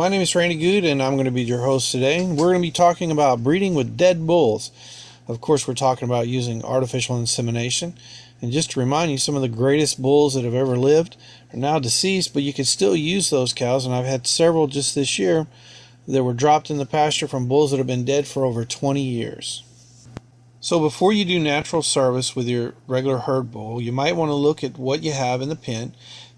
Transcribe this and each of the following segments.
My name is Randy Good, and I'm going to be your host today. We're going to be talking about breeding with dead bulls. Of course, we're talking about using artificial insemination. And just to remind you, some of the greatest bulls that have ever lived are now deceased, but you can still use those cows. And I've had several just this year that were dropped in the pasture from bulls that have been dead for over 20 years. So before you do natural service with your regular herd bull, you might want to look at what you have in the pen,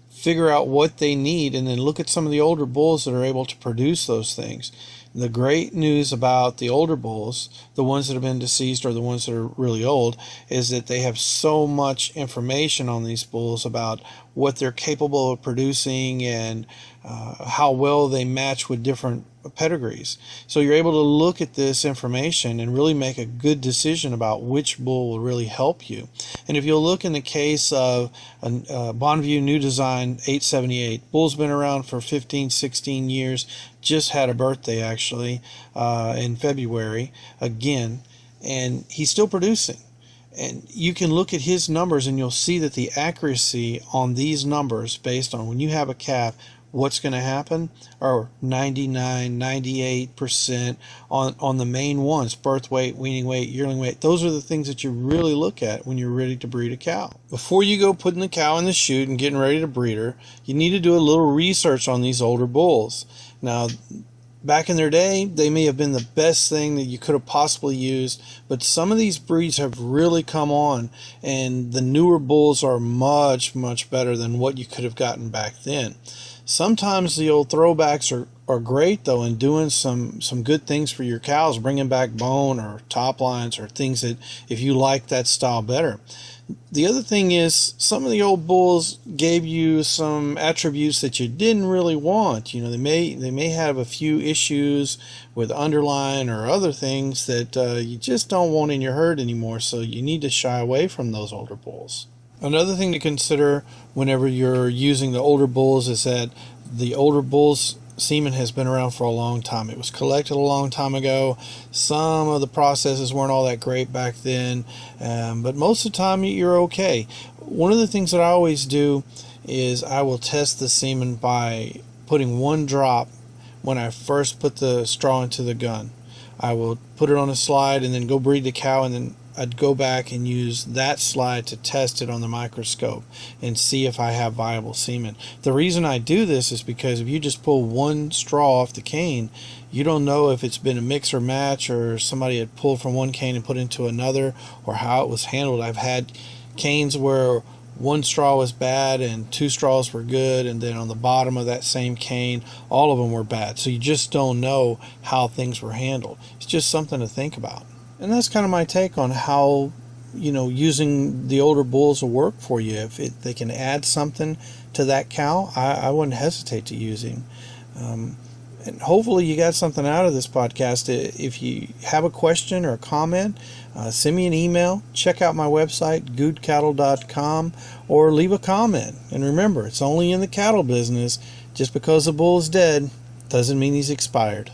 figure out what they need, and then look at some of the older bulls that are able to produce those things. The great news about the older bulls, the ones that have been deceased or the ones that are really old, is that they have so much information on these bulls about what they're capable of producing and how well they match with different pedigrees. So you're able to look at this information and really make a good decision about which bull will really help you. And if you'll look in the case of a Bonneview New Design 878, bull's been around for 15, 16 years, just had a birthday actually in February again, and he's still producing. And you can look at his numbers and you'll see that the accuracy on these numbers, based on when you have a calf, what's going to happen, are 99, 98% on the main ones: birth weight, weaning weight, yearling weight. Those are the things that you really look at when you're ready to breed a cow. Before you go putting the cow in the chute and getting ready to breed her, you need to do a little research on these older bulls. Now, back in their day, they may have been the best thing that you could have possibly used, but some of these breeds have really come on, and the newer bulls are much, much better than what you could have gotten back then. Sometimes the old throwbacks are great, though, in doing some good things for your cows, bringing back bone or top lines or things that, if you like that style better. The other thing is, some of the old bulls gave you some attributes that you didn't really want. You know, they may have a few issues with underline or other things that you just don't want in your herd anymore, so you need to shy away from those older bulls. Another thing to consider whenever you're using the older bulls is that the older bull's semen has been around for a long time. It was collected a long time ago. Some of the processes weren't all that great back then, but most of the time you're okay. One of the things that I always do is I will test the semen by putting one drop when I first put the straw into the gun. I will put it on a slide and then go breed the cow, and then I'd go back and use that slide to test it on the microscope and see if I have viable semen. The reason I do this is because if you just pull one straw off the cane, you don't know if it's been a mix or match, or somebody had pulled from one cane and put into another, or how it was handled. I've had canes where one straw was bad and two straws were good, and then on the bottom of that same cane, all of them were bad. So you just don't know how things were handled. It's just something to think about. And that's kind of my take on how, using the older bulls will work for you. If they can add something to that cow, I wouldn't hesitate to use him. And hopefully you got something out of this podcast. If you have a question or a comment, send me an email. Check out my website, goodcattle.com, or leave a comment. And remember, it's only in the cattle business. Just because a bull is dead doesn't mean he's expired.